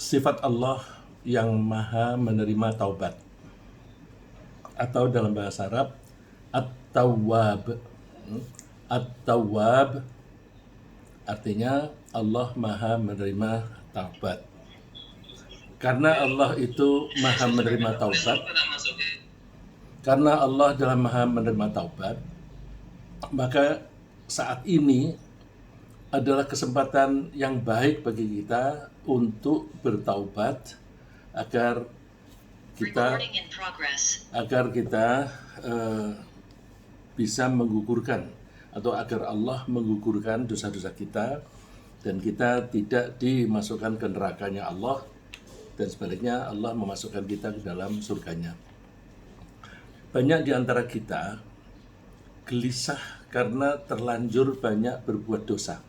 Sifat Allah yang maha menerima taubat, atau dalam bahasa Arab At-Tawwab. At-Tawwab artinya Allah maha menerima taubat. Karena Allah itu maha menerima taubat, karena Allah adalah maha menerima taubat, maka saat ini adalah kesempatan yang baik bagi kita untuk bertaubat agar kita bisa menggugurkan, atau agar Allah menggugurkan dosa-dosa kita dan kita tidak dimasukkan ke nerakanya Allah, dan sebaliknya Allah memasukkan kita ke dalam surganya. Banyak di antara kita gelisah karena terlanjur banyak berbuat dosa.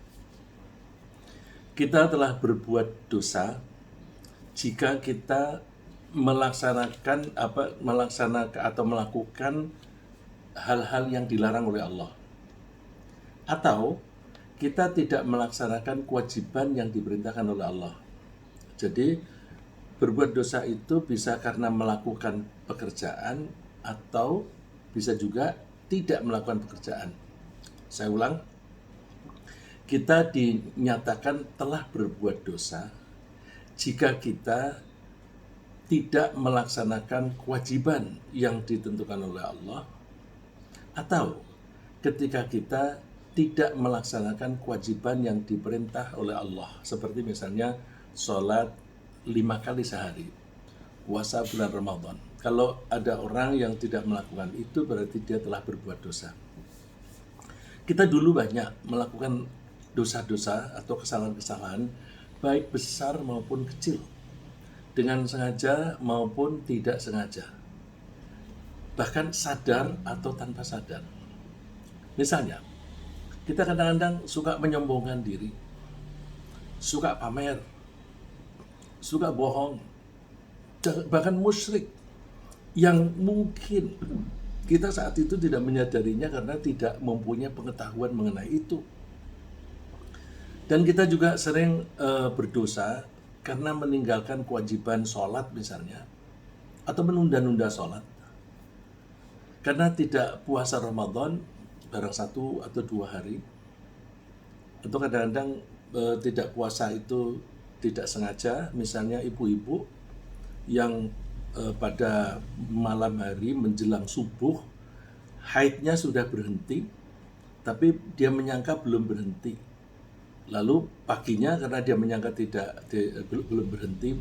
Kita telah berbuat dosa jika kita melaksanakan atau melakukan hal-hal yang dilarang oleh Allah, atau kita tidak melaksanakan kewajiban yang diperintahkan oleh Allah. Jadi berbuat dosa itu bisa karena melakukan pekerjaan atau bisa juga tidak melakukan pekerjaan. Saya ulang, kita dinyatakan telah berbuat dosa jika kita tidak melaksanakan kewajiban yang ditentukan oleh Allah, atau ketika kita tidak melaksanakan kewajiban yang diperintah oleh Allah, seperti misalnya sholat 5 kali sehari, puasa bulan Ramadan. Kalau ada orang yang tidak melakukan itu, berarti dia telah berbuat dosa. Kita dulu banyak melakukan dosa-dosa atau kesalahan-kesalahan, baik besar maupun kecil, dengan sengaja maupun tidak sengaja, bahkan sadar atau tanpa sadar. Misalnya, kita kadang-kadang suka menyombongkan diri, suka pamer, suka bohong, bahkan musyrik, yang mungkin kita saat itu tidak menyadarinya karena tidak mempunyai pengetahuan mengenai itu. Dan kita juga sering berdosa karena meninggalkan kewajiban sholat misalnya, atau menunda-nunda sholat, karena tidak puasa Ramadan barang 1 atau 2 hari, atau kadang-kadang tidak puasa itu tidak sengaja. Misalnya ibu-ibu yang pada malam hari menjelang subuh haidnya sudah berhenti, tapi dia menyangka belum berhenti. Lalu paginya karena dia menyangka belum berhenti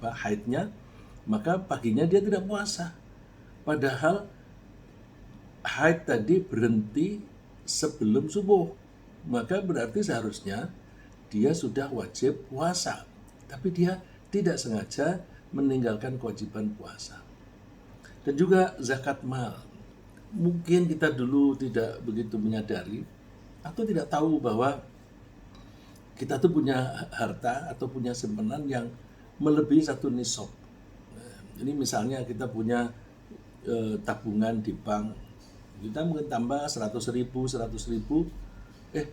haidnya, maka paginya dia tidak puasa. Padahal haid tadi berhenti sebelum subuh, maka berarti seharusnya dia sudah wajib puasa, tapi dia tidak sengaja meninggalkan kewajiban puasa. Dan juga zakat mal, mungkin kita dulu tidak begitu menyadari atau tidak tahu bahwa kita tuh punya harta atau punya simpanan yang melebihi 1 nisab. Ini misalnya kita punya tabungan di bank, kita mungkin tambah 100.000,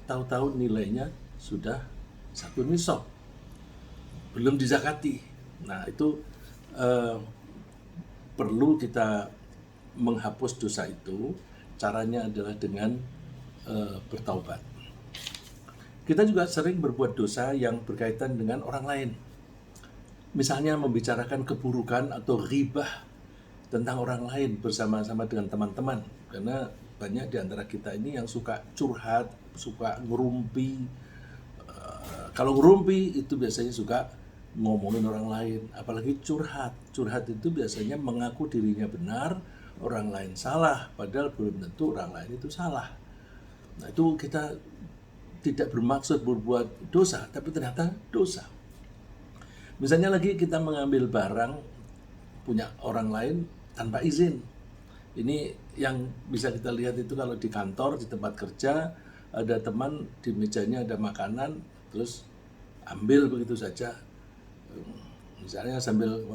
tahu-tahu nilainya sudah 1 nisab, belum dizakati. Nah, itu perlu kita menghapus dosa itu. Caranya adalah dengan bertaubat. Kita juga sering berbuat dosa yang berkaitan dengan orang lain. Misalnya membicarakan keburukan atau ghibah tentang orang lain bersama-sama dengan teman-teman. Karena banyak di antara kita ini yang suka curhat, suka ngerumpi. Kalau ngerumpi itu biasanya suka ngomongin orang lain, apalagi curhat. Curhat itu biasanya mengaku dirinya benar, orang lain salah, padahal belum tentu orang lain itu salah. Nah, itu kita tidak bermaksud berbuat dosa, tapi ternyata dosa. Misalnya lagi kita mengambil barang punya orang lain tanpa izin. Ini yang bisa kita lihat itu kalau di kantor, di tempat kerja, ada teman di mejanya ada makanan, terus ambil begitu saja. Misalnya sambil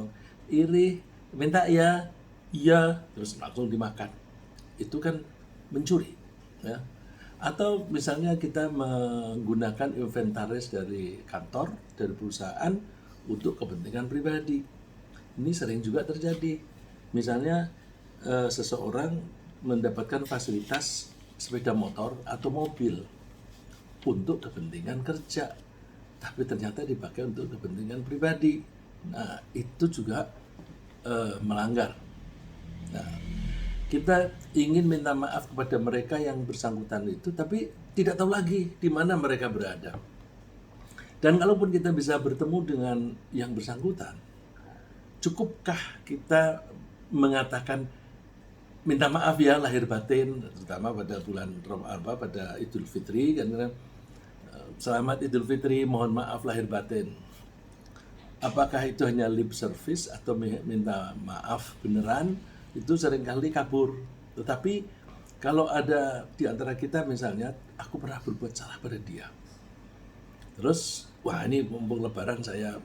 iri, minta ya, iya, terus langsung dimakan. Itu kan mencuri, ya. Atau misalnya kita menggunakan inventaris dari kantor, dari perusahaan untuk kepentingan pribadi. Ini sering juga terjadi. Misalnya seseorang mendapatkan fasilitas sepeda motor atau mobil untuk kepentingan kerja, tapi ternyata dipakai untuk kepentingan pribadi. Nah, itu juga melanggar. Nah, kita ingin minta maaf kepada mereka yang bersangkutan itu, tapi tidak tahu lagi di mana mereka berada. Dan kalaupun kita bisa bertemu dengan yang bersangkutan, cukupkah kita mengatakan minta maaf ya lahir batin, terutama pada bulan pada Idul Fitri, karena selamat Idul Fitri, mohon maaf lahir batin. Apakah itu hanya lip service atau minta maaf beneran? Itu seringkali kabur. Tetapi kalau ada di antara kita misalnya, aku pernah berbuat salah pada dia. Terus, wah ini mumpung lebaran saya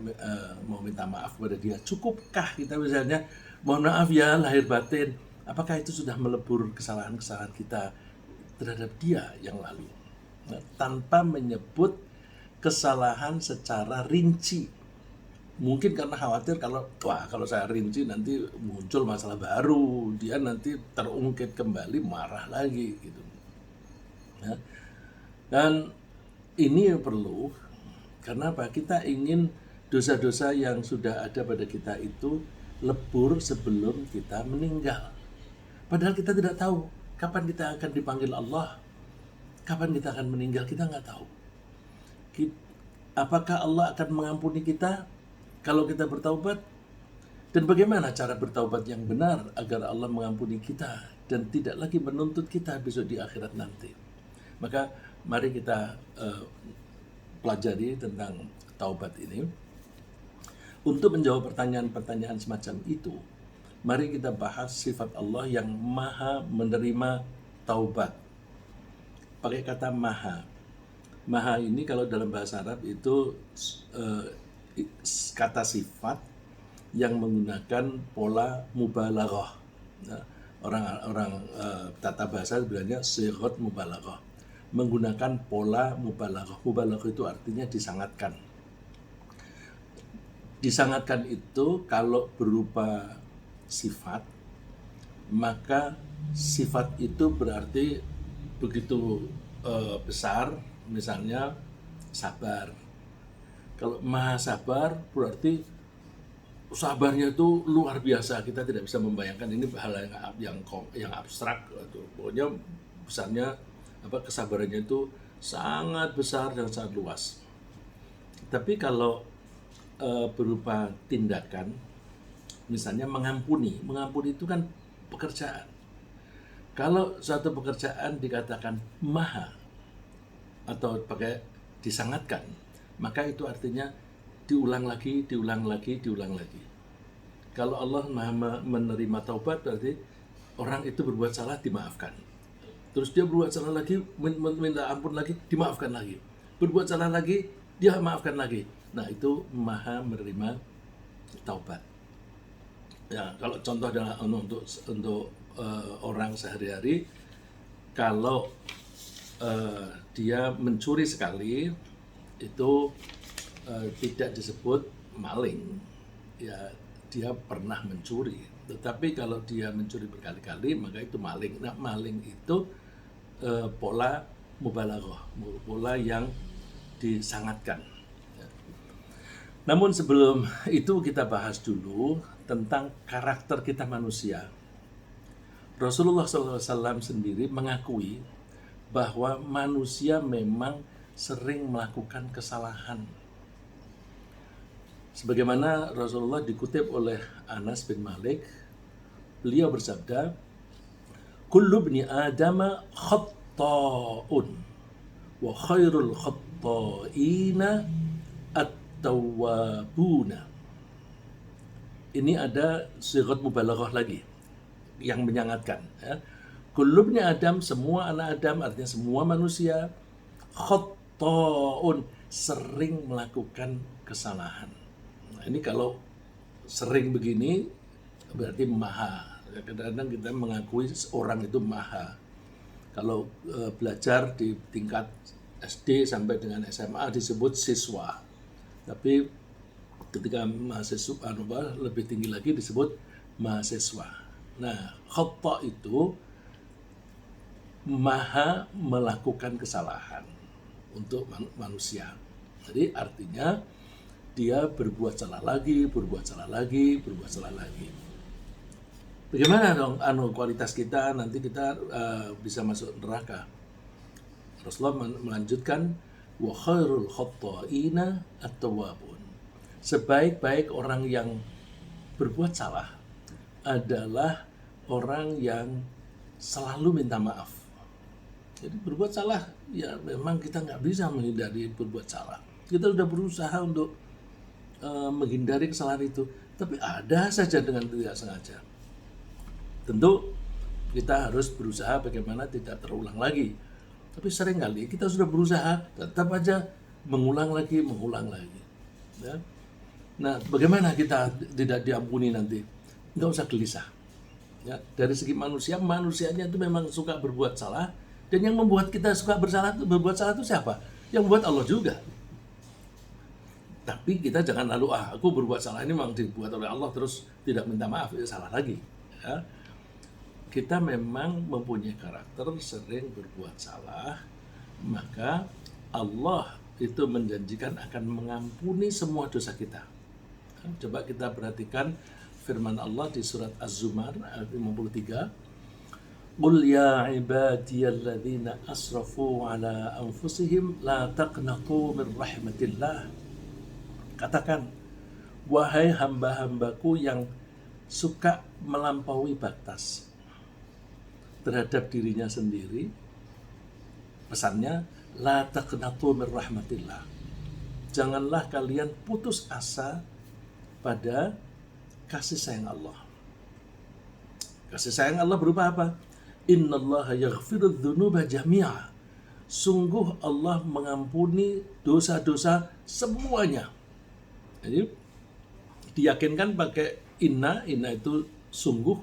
mau minta maaf pada dia. Cukupkah kita misalnya, mohon maaf ya lahir batin. Apakah itu sudah melebur kesalahan-kesalahan kita terhadap dia yang lalu? Nah, tanpa menyebut kesalahan secara rinci. Mungkin karena khawatir kalau saya rinci nanti muncul masalah baru, dia nanti terungkit kembali marah lagi gitu. Ya. Dan ini perlu karena apa? Kita ingin dosa-dosa yang sudah ada pada kita itu lebur sebelum kita meninggal. Padahal kita tidak tahu kapan kita akan dipanggil Allah, kapan kita akan meninggal, kita nggak tahu. Apakah Allah akan mengampuni kita kalau kita bertaubat? Dan bagaimana cara bertaubat yang benar agar Allah mengampuni kita dan tidak lagi menuntut kita besok di akhirat nanti? Maka mari kita pelajari tentang taubat ini. Untuk menjawab pertanyaan-pertanyaan semacam itu, mari kita bahas sifat Allah yang maha menerima taubat. Pakai kata maha. Maha ini kalau dalam bahasa Arab itu kata sifat yang menggunakan pola mubalaghah. Nah, orang tata bahasa sebenarnya sighat mubalaghah. Menggunakan pola mubalaghah. Mubalaghah itu artinya disangatkan. Disangatkan itu kalau berupa sifat, maka sifat itu berarti begitu besar, misalnya sabar. Kalau maha sabar berarti sabarnya itu luar biasa, kita tidak bisa membayangkan, ini hal yang abstrak gitu. Pokoknya besarnya kesabarannya itu sangat besar dan sangat luas. Tapi kalau berupa tindakan, misalnya mengampuni itu kan pekerjaan. Kalau suatu pekerjaan dikatakan maha atau pakai disangatkan, maka itu artinya diulang lagi. Kalau Allah maha menerima taubat, berarti orang itu berbuat salah dimaafkan. Terus dia berbuat salah lagi, minta ampun lagi, dimaafkan lagi. Berbuat salah lagi, dia maafkan lagi. Nah, itu maha menerima taubat. Ya, kalau contoh adalah untuk orang sehari-hari, kalau dia mencuri sekali, itu tidak disebut maling. Ya, dia pernah mencuri. Tetapi kalau dia mencuri berkali-kali, maka itu maling. Nah, maling itu pola mubalaghah, pola yang disangatkan. Ya. Namun sebelum itu kita bahas dulu tentang karakter kita manusia. Rasulullah SAW sendiri mengakui bahwa manusia memang sering melakukan kesalahan. Sebagaimana Rasulullah dikutip oleh Anas bin Malik, beliau bersabda, "Kullu bni Adama khatta'un wa khairul khatta'ina at-tawwabuna." Ini ada sighat mubalaghah lagi yang menyangatkan. Ya. Kullu bni Adam, semua anak Adam, artinya semua manusia, khatta'un, sering melakukan kesalahan. Nah, ini kalau sering begini berarti maha. Kadang-kadang kita mengakui orang itu maha. Kalau belajar di tingkat SD sampai dengan SMA disebut siswa. Tapi Ketika mahasiswa lebih tinggi lagi disebut mahasiswa. Nah, khata itu maha melakukan kesalahan untuk manusia. Jadi artinya dia berbuat salah lagi, berbuat salah lagi, berbuat salah lagi. Bagaimana dong kualitas kita nanti kita bisa masuk neraka? Rasulullah melanjutkan wa khairul khatta'ina at-tawwabun. Sebaik-baik orang yang berbuat salah adalah orang yang selalu minta maaf. Jadi berbuat salah, ya memang kita nggak bisa menghindari berbuat salah. Kita sudah berusaha untuk menghindari kesalahan itu, tapi ada saja dengan tidak sengaja. Tentu kita harus berusaha bagaimana tidak terulang lagi. Tapi seringkali kita sudah berusaha, tetap aja mengulang lagi. Ya. Nah, bagaimana kita tidak diampuni nanti? Nggak usah gelisah. Ya, dari segi manusianya itu memang suka berbuat salah, dan yang membuat kita suka berbuat salah itu siapa? Yang membuat Allah juga. Tapi kita jangan lalu aku berbuat salah ini memang dibuat oleh Allah terus tidak minta maaf, ya salah lagi. Ya. Kita memang mempunyai karakter sering berbuat salah, maka Allah itu menjanjikan akan mengampuni semua dosa kita. Coba kita perhatikan firman Allah di surat Az-Zumar ayat 53. Qul ya ibadiyalladzina asrafu ala anfusihim la taqnatu min rahmatillah. Katakan, wahai hamba-hambaku yang suka melampaui batas terhadap dirinya sendiri, pesannya la taqnatu min rahmatillah. Janganlah kalian putus asa pada kasih sayang Allah. Kasih sayang Allah berupa apa? Innallaha yaghfirudz dzunuba jami'a. Sungguh Allah mengampuni dosa-dosa semuanya. Jadi diyakinkan pakai inna itu sungguh,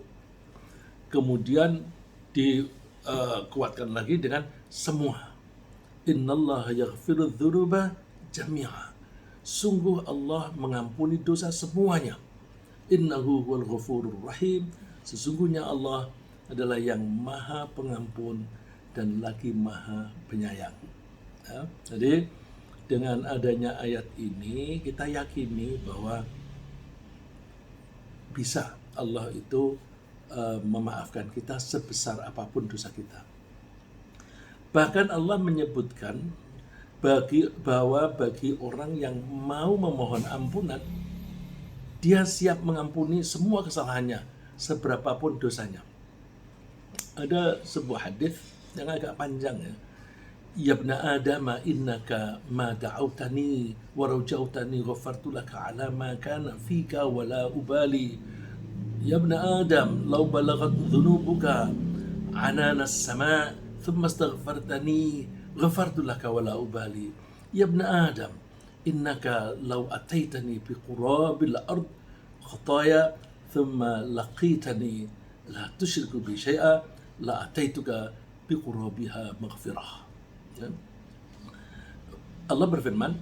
kemudian dikuatkan lagi dengan semua. Innallaha yaghfirudz dzunuba jami'a. Sungguh Allah mengampuni dosa semuanya. Innahu huwal ghafurur rahim. Sesungguhnya Allah adalah yang maha pengampun dan lagi maha penyayang. Ya, jadi dengan adanya ayat ini kita yakini bahwa bisa Allah itu memaafkan kita sebesar apapun dosa kita. Bahkan Allah menyebutkan bahwa bagi orang yang mau memohon ampunan, dia siap mengampuni semua kesalahannya, seberapapun dosanya. Ada sebuah hadis yang agak panjang ya. Ya ibna Adam innaka ma da'autani wa rajautani ghafartu laka ala ma kana fika wa la ubali. Ya ibna Adam law balaghat dhunubuka anana as-sama' thumma astaghfartani ghafartu laka wa la ubali. Ya ibna Adam innaka law ataitani bi qurabil ard khataya thumma laqitani la tusyriku bi syai'a la ataituka bi qurabiha maghfirah. Ya. Allah berfirman,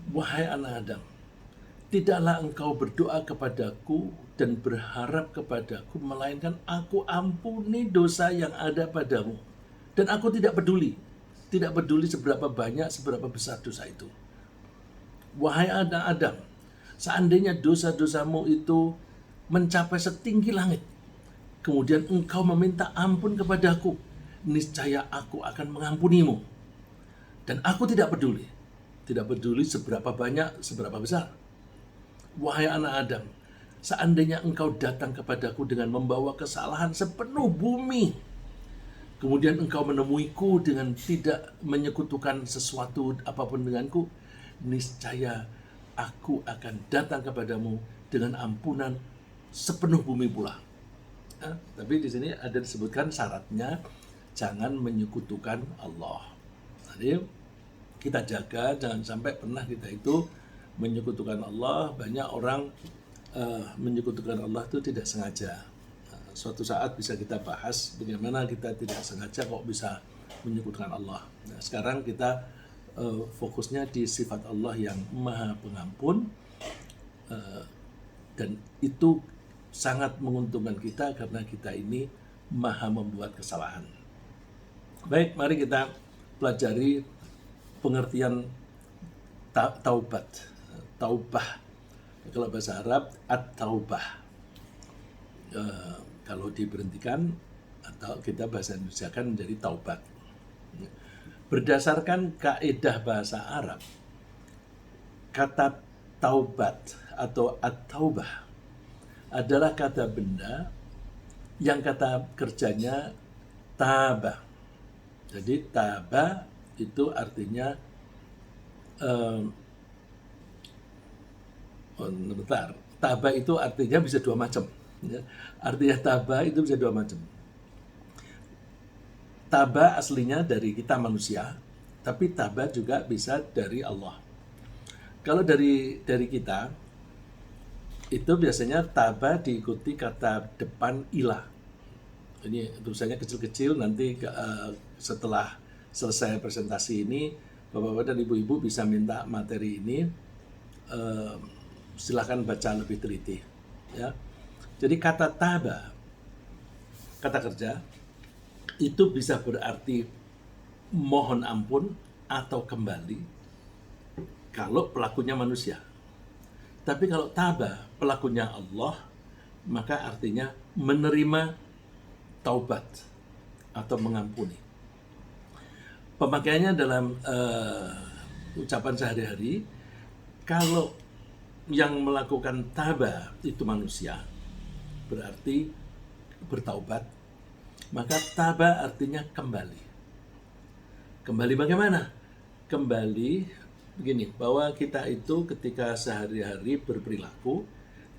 wahai anak Adam, tidaklah engkau berdoa kepadaku dan berharap kepadaku melainkan aku ampuni dosa yang ada padamu, dan aku tidak peduli seberapa banyak, seberapa besar dosa itu. Wahai anak Adam, seandainya dosa-dosamu itu mencapai setinggi langit, kemudian engkau meminta ampun kepadaku, niscaya aku akan mengampunimu. Dan aku tidak peduli seberapa banyak, seberapa besar. Wahai anak Adam, seandainya engkau datang kepadaku dengan membawa kesalahan sepenuh bumi, kemudian engkau menemuiku dengan tidak menyekutukan sesuatu apapun denganku, niscaya aku akan datang kepadamu dengan ampunan sepenuh bumi pula. Nah, tapi di sini ada disebutkan syaratnya, jangan menyekutukan Allah. Jadi kita jaga jangan sampai pernah kita itu menyekutukan Allah. Banyak orang menyekutukan Allah itu tidak sengaja. Suatu saat bisa kita bahas bagaimana kita tidak sengaja kok bisa menyekutukan Allah. Nah, sekarang kita fokusnya di sifat Allah yang maha pengampun, itu sangat menguntungkan kita karena kita ini maha membuat kesalahan. Baik, mari kita pelajari pengertian taubat. Taubah. Kalau bahasa Arab, at-taubah. Kalau diberhentikan atau kita bahasa Indonesia kan menjadi taubat. Berdasarkan kaidah bahasa Arab, kata taubat atau at-taubah adalah kata benda yang kata kerjanya taba. Jadi taba itu artinya bentar. Taba itu artinya bisa dua macam. Ya. Artinya taba itu bisa dua macam. Taba aslinya dari kita manusia, tapi taba juga bisa dari Allah. Kalau dari kita, itu biasanya taba diikuti kata depan ilah. Ini tulisannya kecil-kecil, nanti setelah selesai presentasi ini, Bapak-bapak dan Ibu-ibu bisa minta materi ini, silahkan baca lebih teliti. Ya. Jadi kata taba, kata kerja, itu bisa berarti mohon ampun atau kembali kalau pelakunya manusia. Tapi kalau taba pelakunya Allah, maka artinya menerima taubat atau mengampuni. Pemakaiannya dalam ucapan sehari-hari, kalau yang melakukan taba itu manusia, berarti bertaubat, maka taba artinya kembali. Kembali bagaimana? Kembali begini, bahwa kita itu ketika sehari-hari berperilaku,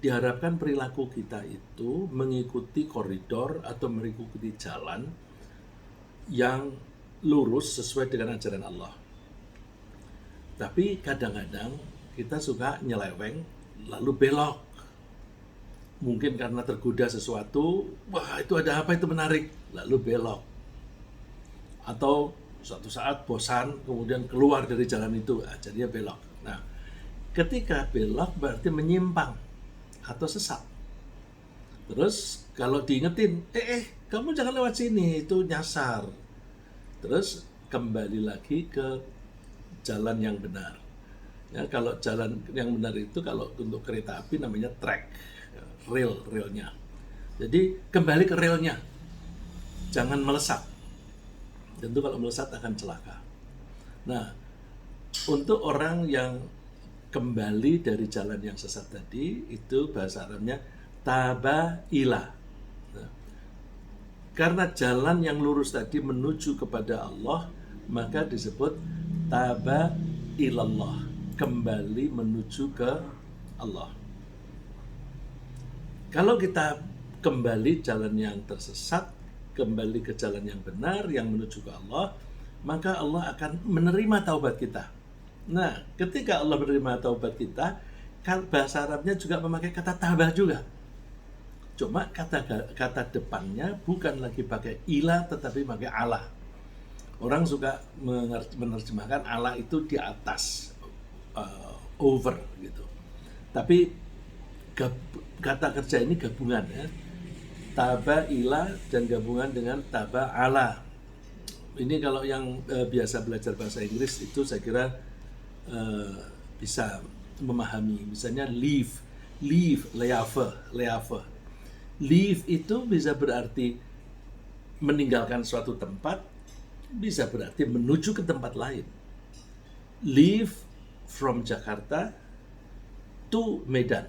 diharapkan perilaku kita itu mengikuti koridor atau mengikuti jalan yang lurus sesuai dengan ajaran Allah. Tapi kadang-kadang kita suka nyeleweng lalu belok. Mungkin karena tergoda sesuatu, wah itu ada apa itu menarik, lalu belok. Atau suatu saat bosan, kemudian keluar dari jalan itu, jadinya belok. Nah, ketika belok berarti menyimpang atau sesat. Terus kalau diingetin, kamu jangan lewat sini, itu nyasar. Terus kembali lagi ke jalan yang benar. Ya, kalau jalan yang benar itu kalau untuk kereta api namanya track. Relnya. Jadi kembali ke relnya, jangan melesat. Tentu kalau melesat akan celaka. Nah, untuk orang yang kembali dari jalan yang sesat tadi, itu bahasa Arabnya tabaila. Nah, karena jalan yang lurus tadi menuju kepada Allah, maka disebut tabailallah, kembali menuju ke Allah. Kalau kita kembali jalan yang tersesat, kembali ke jalan yang benar, yang menuju ke Allah, maka Allah akan menerima taubat kita. Nah, ketika Allah menerima taubat kita, bahasa Arabnya juga memakai kata tabah juga. Cuma kata depannya bukan lagi pakai ilah, tetapi pakai Allah. Orang suka menerjemahkan Allah itu di atas, over gitu. Tapi kata kerja ini gabungan ya, taba ilah dan gabungan dengan taba ala. Ini kalau yang biasa belajar bahasa Inggris itu saya kira bisa memahami. Misalnya leave, leave. Leave itu bisa berarti meninggalkan suatu tempat, bisa berarti menuju ke tempat lain. Leave from Jakarta to Medan.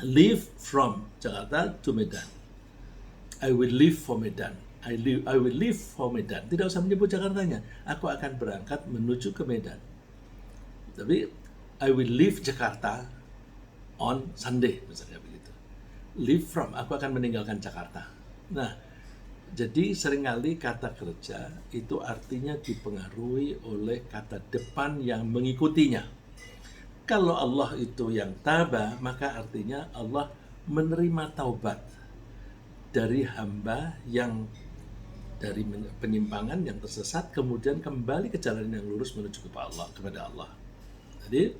Leave from Jakarta to Medan. I will leave for Medan. I will leave for Medan. Tidak usah menyebut Jakartanya. Aku akan berangkat menuju ke Medan. Tapi I will leave Jakarta on Sunday, misalnya begitu. Leave from, aku akan meninggalkan Jakarta. Nah, jadi seringkali kata kerja itu artinya dipengaruhi oleh kata depan yang mengikutinya. Kalau Allah itu yang taba, maka artinya Allah menerima taubat dari hamba yang dari penyimpangan yang tersesat, kemudian kembali ke jalan yang lurus menuju kepada Allah. Jadi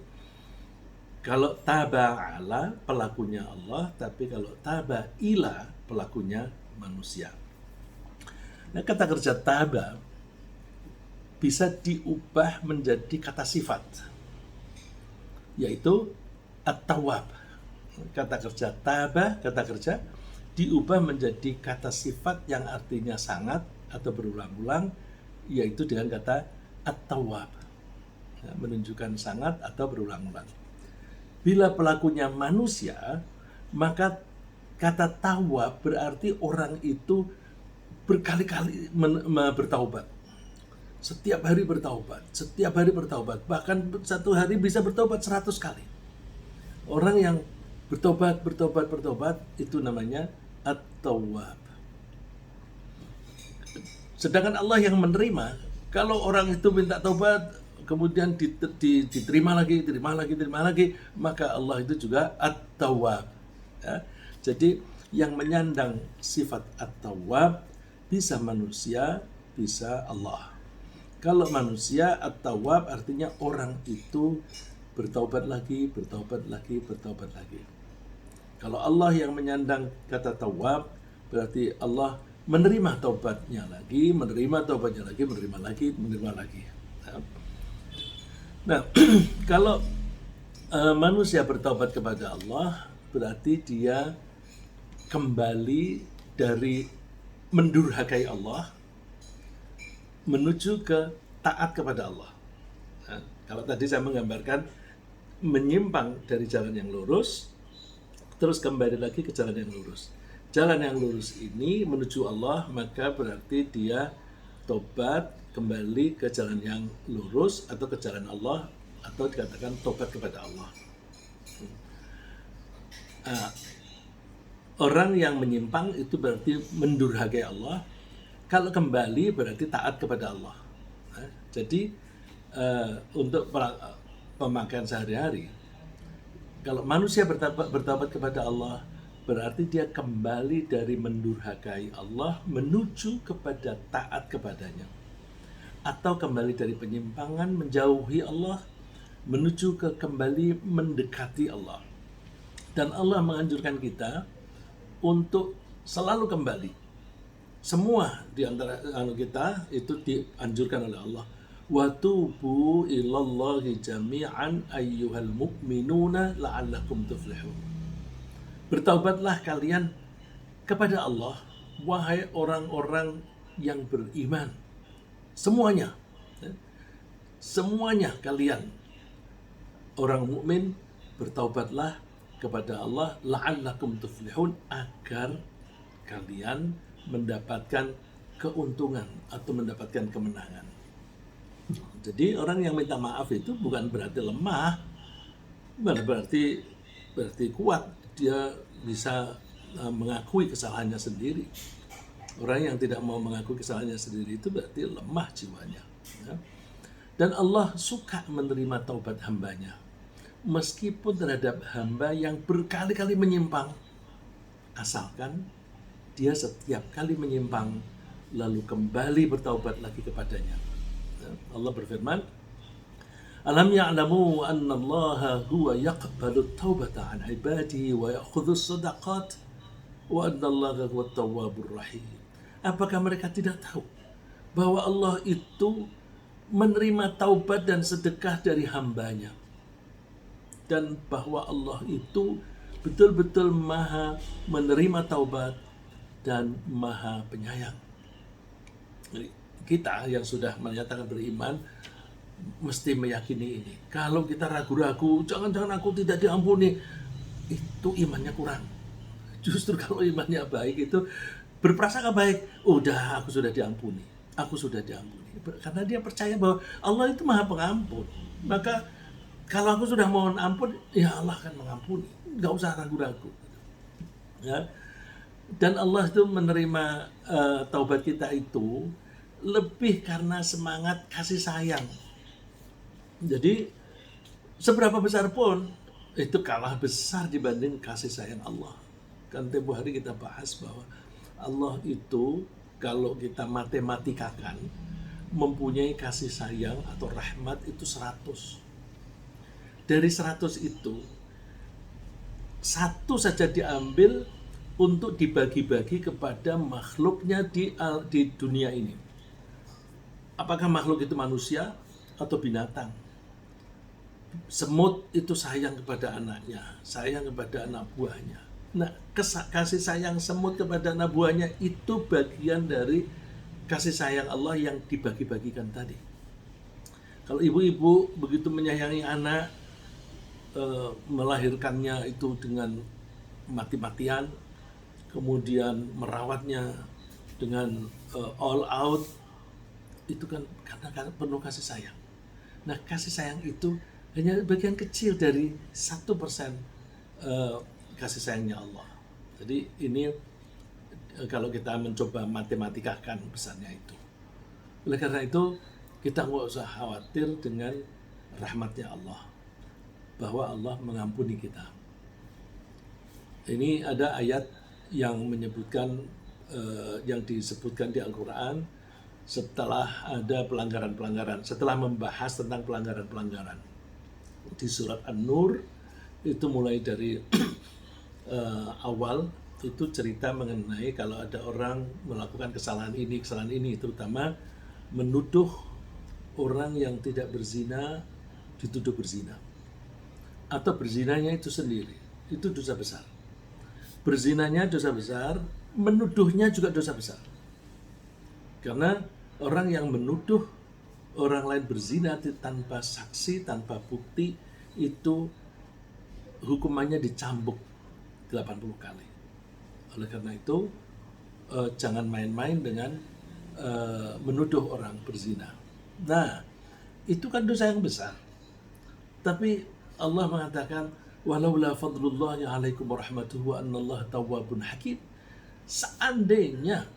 Kalau taba ala pelakunya Allah, tapi kalau taba ila pelakunya manusia. Nah, kata kerja taba bisa diubah menjadi kata sifat, yaitu at-tawwab. Kata kerja taba, kata kerja diubah menjadi kata sifat yang artinya sangat atau berulang-ulang, yaitu dengan kata at-tawwab, menunjukkan sangat atau berulang-ulang. Bila pelakunya manusia, maka kata tawab berarti orang itu berkali-kali bertaubat. Setiap hari bertaubat, setiap hari bertaubat. Bahkan satu hari bisa bertaubat 100 kali. Orang yang bertobat itu namanya at-tawwab. Sedangkan Allah yang menerima, kalau orang itu minta taubat, kemudian diterima lagi, maka Allah itu juga at-tawwab. Ya. Jadi yang menyandang sifat at-tawwab bisa manusia, bisa Allah. Kalau manusia, at-tawwab artinya orang itu bertaubat lagi. Kalau Allah yang menyandang kata tawwab, berarti Allah menerima taubatnya lagi. Ya. Nah, kalau manusia bertaubat kepada Allah, berarti dia kembali dari mendurhakai Allah menuju ke taat kepada Allah. Nah, kalau tadi saya menggambarkan menyimpang dari jalan yang lurus, terus kembali lagi ke jalan yang lurus. Jalan yang lurus ini menuju Allah, maka berarti dia tobat kembali ke jalan yang lurus atau ke jalan Allah, atau dikatakan tobat kepada Allah. Orang yang menyimpang itu berarti mendurhakai Allah. Kalau kembali berarti taat kepada Allah. Jadi untuk pemakaian sehari-hari, kalau manusia bertobat kepada Allah, berarti dia kembali dari mendurhakai Allah menuju kepada taat kepadanya. Atau kembali dari penyimpangan menjauhi Allah menuju ke kembali mendekati Allah. Dan Allah menganjurkan kita untuk selalu kembali. Semua di antara kita itu dianjurkan oleh Allah. Wa tubu ilallahi jami'an ayyuhal mu'minuna la'allakum tuflihun. Bertaubatlah kalian kepada Allah, wahai orang-orang yang beriman. Semuanya kalian orang mukmin, bertaubatlah kepada Allah la'allakum tuflihun, agar kalian mendapatkan keuntungan atau mendapatkan kemenangan. Jadi orang yang minta maaf itu bukan berarti lemah, bukan berarti kuat, dia bisa mengakui kesalahannya sendiri. Orang yang tidak mau mengakui kesalahannya sendiri itu berarti lemah jiwanya. Ya. Dan Allah suka menerima taubat hambanya, meskipun terhadap hamba yang berkali-kali menyimpang, asalkan dia setiap kali menyimpang lalu kembali bertaubat lagi kepadanya. Ya. Allah berfirman, Alam ya'lamu anna Allah huwa yaqbalu taubata an ibadihi wa ya'khudhu sadaqat wa anna Allah huwa tawwabur rahim. Apakah mereka tidak tahu bahwa Allah itu menerima taubat dan sedekah dari hambanya, dan bahwa Allah itu betul-betul maha menerima taubat dan maha penyayang. Jadi, kita yang sudah menyatakan beriman mesti meyakini ini. Kalau kita ragu-ragu, jangan-jangan aku tidak diampuni, itu imannya kurang. Justru kalau imannya baik itu berprasangka baik, udah aku sudah diampuni. Karena dia percaya bahwa Allah itu maha pengampun. Maka kalau aku sudah mohon ampun, ya Allah akan mengampuni. Nggak usah ragu-ragu. Ya. Dan Allah itu menerima taubat kita itu lebih karena semangat kasih sayang. Jadi seberapa besar pun itu kalah besar dibanding kasih sayang Allah. Kan tempoh hari kita bahas bahwa Allah itu kalau kita matematikakan mempunyai kasih sayang atau rahmat itu 100. Dari 100 itu satu saja diambil untuk dibagi-bagi kepada makhluknya di dunia ini. Apakah makhluk itu manusia atau binatang? Semut itu sayang kepada anaknya, sayang kepada anak buahnya. Nah, kasih sayang semut kepada anak buahnya itu bagian dari kasih sayang Allah yang dibagi-bagikan tadi. Kalau ibu-ibu begitu menyayangi anak, melahirkannya itu dengan mati-matian, kemudian merawatnya dengan all out, itu kan karena penuh kasih sayang. Nah, kasih sayang itu hanya bagian kecil dari 1% kasih sayangnya Allah. Jadi ini kalau kita mencoba matematikakan besarnya itu. Oleh karena itu kita nggak usah khawatir dengan rahmatnya Allah, bahwa Allah mengampuni kita. Ini ada ayat yang menyebutkan yang disebutkan di Al-Quran setelah ada pelanggaran-pelanggaran, setelah membahas tentang pelanggaran-pelanggaran. Di surat An-Nur itu mulai dari awal itu cerita mengenai kalau ada orang melakukan kesalahan ini, terutama menuduh orang yang tidak berzina dituduh berzina, atau berzinanya itu sendiri, itu dosa besar. Berzinanya dosa besar, menuduhnya juga dosa besar. Karena orang yang menuduh orang lain berzina tanpa saksi, tanpa bukti, itu hukumannya dicambuk 80 kali. Oleh karena itu, jangan main-main dengan menuduh orang berzina. Nah, itu kan dosa yang besar. Tapi Allah mengatakan, walaula fadlullahi alaikum warahmatuhu wa annallaha tawwabun hakim. Seandainya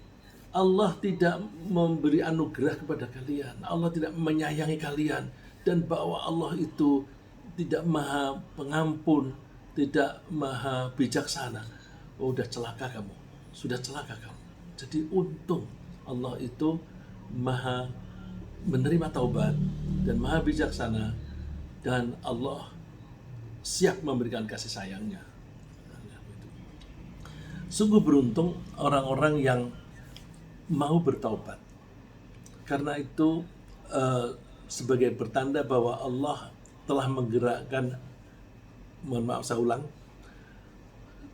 Allah tidak memberi anugerah kepada kalian, Allah tidak menyayangi kalian, dan bahwa Allah itu tidak maha pengampun, tidak maha bijaksana, sudah celaka kamu. Jadi untung Allah itu maha menerima taubat dan maha bijaksana, dan Allah siap memberikan kasih sayangnya. Sungguh beruntung orang-orang yang mau bertaubat. Karena itu sebagai pertanda bahwa Allah telah menggerakkan, mohon maaf saya ulang,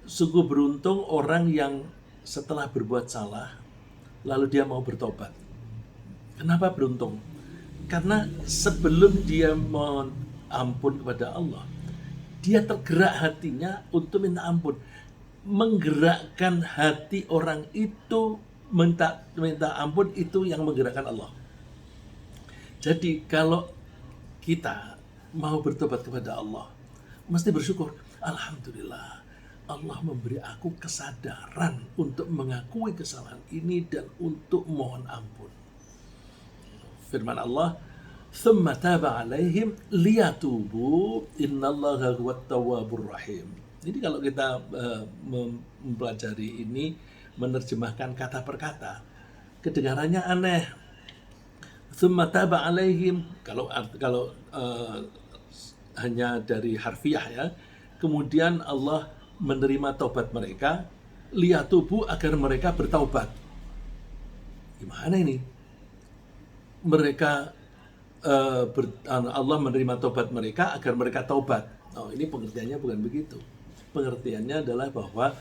sungguh beruntung orang yang setelah berbuat salah lalu dia mau bertobat. Kenapa beruntung? Karena sebelum dia mohon ampun kepada Allah, dia tergerak hatinya untuk minta ampun. Menggerakkan hati orang itu minta ampun, itu yang menggerakkan Allah. Jadi kalau kita mau bertobat kepada Allah, mesti bersyukur. Alhamdulillah, Allah memberi aku kesadaran untuk mengakui kesalahan ini dan untuk mohon ampun. Firman Allah, "Tsumma taba 'alaihim liyatubu innallaha huwat tawwabur rahim." Jadi kalau kita mempelajari ini, menerjemahkan kata per kata, kedengarannya aneh. Tsumma taba 'alaihim, kalau hanya dari harfiah ya, kemudian Allah menerima taubat mereka, liyatubu, agar mereka bertaubat. Gimana ini? Mereka Allah menerima taubat mereka agar mereka taubat. Oh, ini pengertiannya bukan begitu. Pengertiannya adalah bahwa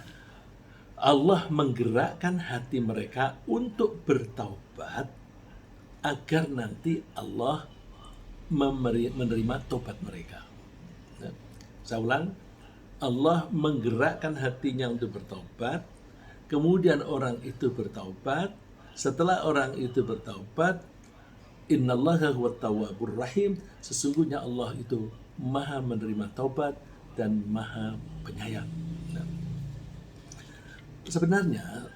Allah menggerakkan hati mereka untuk bertaubat agar nanti Allah menerima taubat mereka. Nah, saya ulang, Allah menggerakkan hatinya untuk bertaubat, kemudian orang itu bertaubat. Setelah orang itu bertaubat, innallaha huwat tawwabur rahim, sesungguhnya Allah itu maha menerima taubat dan maha penyayang. Nah, sebenarnya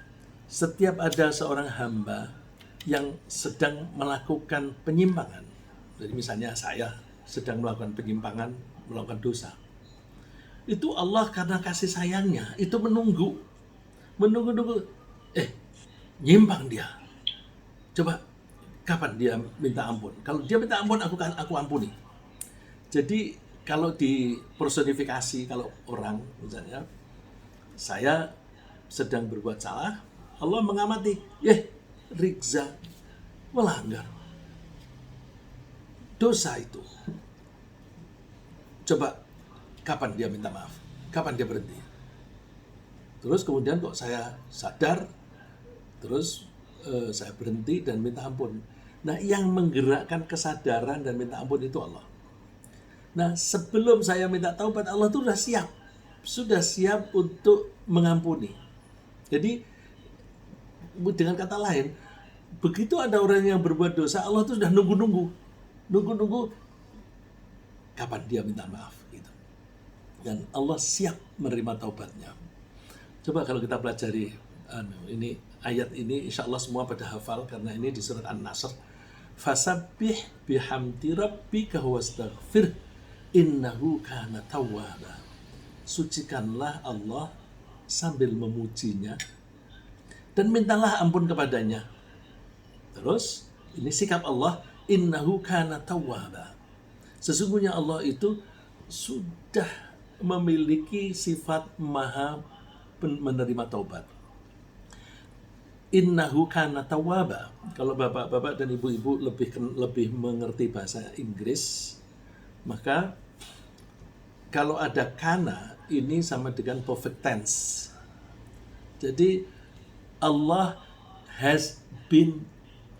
setiap ada seorang hamba yang sedang melakukan penyimpangan, jadi misalnya saya sedang melakukan penyimpangan, melakukan dosa, itu Allah karena kasih sayangnya itu menunggu, nyimpang dia, coba kapan dia minta ampun. Kalau dia minta ampun, aku ampuni. Jadi kalau dipersonifikasi, kalau orang misalnya, saya sedang berbuat salah, Allah mengamati, Rizza melanggar dosa itu. Coba kapan dia minta maaf? Kapan dia berhenti? Terus kemudian kok saya sadar, terus saya berhenti dan minta ampun. Nah, yang menggerakkan kesadaran dan minta ampun itu Allah. Nah, sebelum saya minta taubat, Allah itu sudah siap untuk mengampuni. Jadi dengan kata lain, begitu ada orang yang berbuat dosa, Allah itu sudah nunggu kapan dia minta maaf gitu. Dan Allah siap menerima taubatnya. Coba kalau kita pelajari ini ayat ini, insya Allah semua pada hafal karena ini di surat An-Nasr. Fasabbih bihamdi rabbika wastaghfir innahu kana tawwaba. Sucikanlah Allah sambil memujinya dan mintalah ampun kepadanya. Terus ini sikap Allah, innahu kana tawwaba. Sesungguhnya Allah itu sudah memiliki sifat maha menerima taubat. Innahu kana tawwaba. Kalau bapak-bapak dan ibu-ibu lebih mengerti bahasa Inggris, maka kalau ada kana ini sama dengan perfect tense. Jadi Allah has been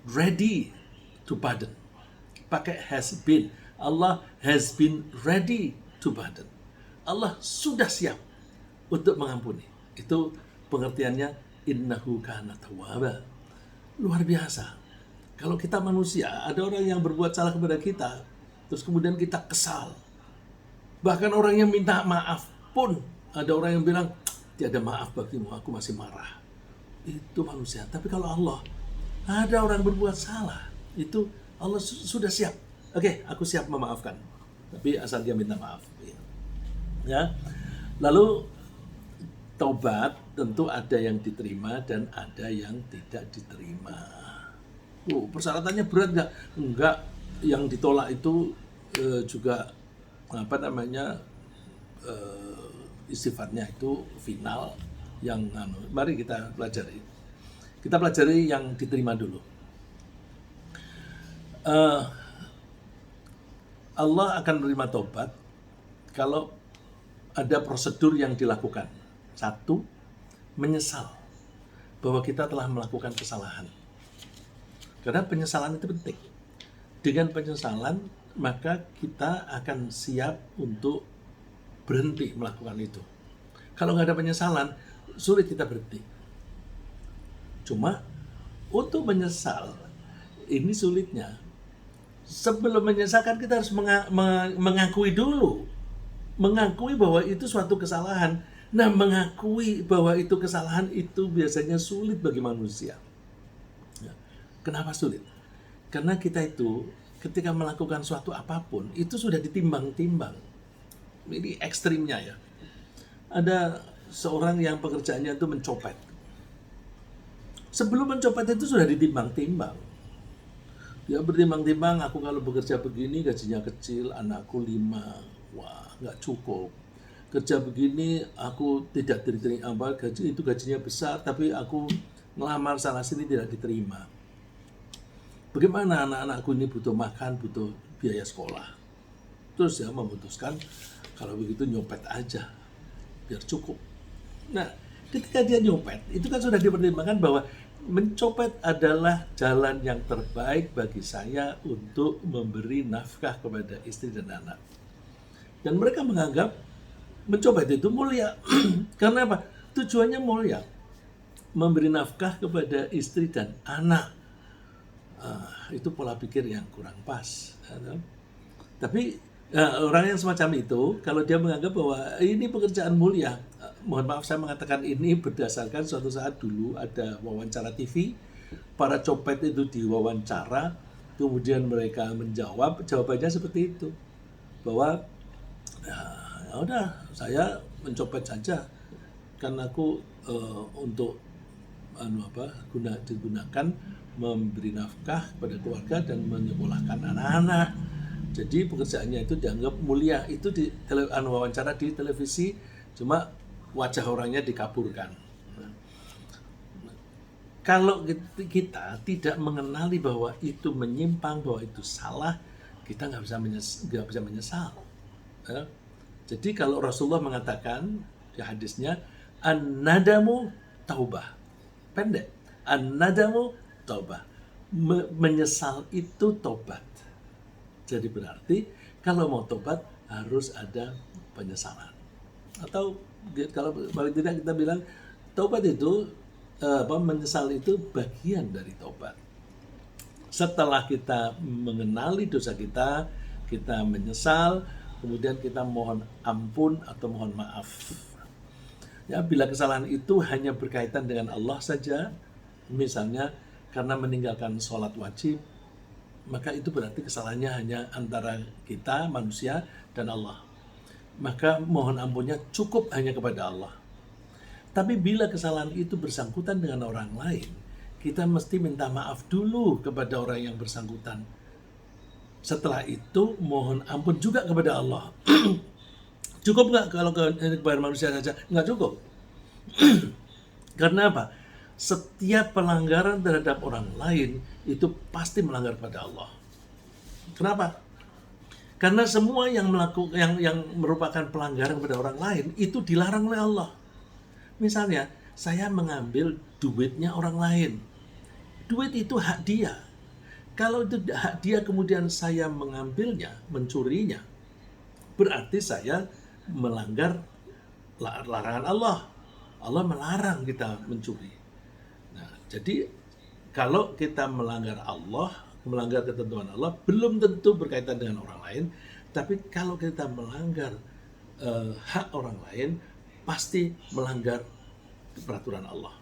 ready to pardon. Pakai has been. Allah has been ready to pardon. Allah sudah siap untuk mengampuni. Itu pengertiannya innahu kana tawwaba. Luar biasa. Kalau kita manusia, ada orang yang berbuat salah kepada kita, terus kemudian kita kesal. Bahkan orang yang minta maaf pun, ada orang yang bilang, tiada maaf bagimu, aku masih marah. Itu manusia. Tapi kalau Allah, ada orang berbuat salah, itu Allah sudah siap. Oke, aku siap memaafkan. Tapi asal dia minta maaf. Ya. Lalu taubat tentu ada yang diterima dan ada yang tidak diterima. Persyaratannya berat nggak? Enggak. Yang ditolak itu juga sifatnya itu final. Mari kita pelajari. Kita pelajari yang diterima dulu. Allah akan menerima taubat kalau ada prosedur yang dilakukan. Satu, menyesal bahwa kita telah melakukan kesalahan. Karena penyesalan itu penting. Dengan penyesalan, maka kita akan siap untuk berhenti melakukan itu. Kalau nggak ada penyesalan, sulit kita berhenti. Cuma, untuk menyesal, ini sulitnya. Sebelum menyesalkan, kita harus mengakui dulu. Mengakui bahwa itu suatu kesalahan. Nah, mengakui bahwa itu kesalahan itu biasanya sulit bagi manusia. Ya. Kenapa sulit? Karena kita itu ketika melakukan suatu apapun, itu sudah ditimbang-timbang. Ini ekstrimnya ya. Ada seorang yang pekerjaannya itu mencopet. Sebelum mencopet itu sudah ditimbang-timbang. Dia bertimbang-timbang, aku kalau bekerja begini gajinya kecil, anakku 5, wah nggak cukup. Kerja begini aku tidak diterima, gajinya besar, tapi aku ngelamar sana sini tidak diterima. Bagaimana anak-anakku ini butuh makan, butuh biaya sekolah. Terus dia memutuskan kalau begitu nyopet aja, biar cukup. Nah, ketika dia nyopet, itu kan sudah dipertimbangkan bahwa mencopet adalah jalan yang terbaik bagi saya untuk memberi nafkah kepada istri dan anak. Dan mereka menganggap mencopet itu mulia. Karena apa? Tujuannya mulia. Memberi nafkah kepada istri dan anak. Itu pola pikir yang kurang pas. Tapi orang yang semacam itu, kalau dia menganggap bahwa ini pekerjaan mulia, mohon maaf saya mengatakan ini berdasarkan suatu saat dulu ada wawancara TV, para copet itu diwawancara, kemudian mereka menjawab, jawabannya seperti itu, bahwa ya udah saya mencopet saja, kan aku untuk digunakan memberi nafkah kepada keluarga dan menyekolahkan anak-anak. Jadi pekerjaannya itu dianggap mulia. Itu di wawancara di televisi, cuma wajah orangnya dikaburkan. Nah, kalau kita tidak mengenali bahwa itu menyimpang, bahwa itu salah, kita nggak bisa menyesal. Ya. Jadi kalau Rasulullah mengatakan di hadisnya, an-nadamu taubah. Pendek. An-nadamu taubah. Menyesal itu tobat. Jadi berarti kalau mau tobat harus ada penyesalan. Atau kalau paling tidak kita bilang tobat itu menyesal itu bagian dari tobat. Setelah kita mengenali dosa kita, kita menyesal, kemudian kita mohon ampun atau mohon maaf. Ya, bila kesalahan itu hanya berkaitan dengan Allah saja, misalnya karena meninggalkan sholat wajib, maka itu berarti kesalahannya hanya antara kita, manusia, dan Allah. Maka mohon ampunnya cukup hanya kepada Allah. Tapi bila kesalahan itu bersangkutan dengan orang lain, kita mesti minta maaf dulu kepada orang yang bersangkutan. Setelah itu mohon ampun juga kepada Allah. Cukup nggak kalau kepada manusia saja? Nggak cukup. Karena apa? Setiap pelanggaran terhadap orang lain itu pasti melanggar pada Allah. Kenapa? Karena semua yang merupakan pelanggaran kepada orang lain itu dilarang oleh Allah. Misalnya, saya mengambil duitnya orang lain. Duit itu hak dia. Kalau itu hak dia kemudian saya mengambilnya, mencurinya, berarti saya melanggar larangan Allah. Allah melarang kita mencuri. Nah, jadi kalau kita melanggar Allah, melanggar ketentuan Allah, belum tentu berkaitan dengan orang lain. Tapi kalau kita melanggar hak orang lain, pasti melanggar peraturan Allah.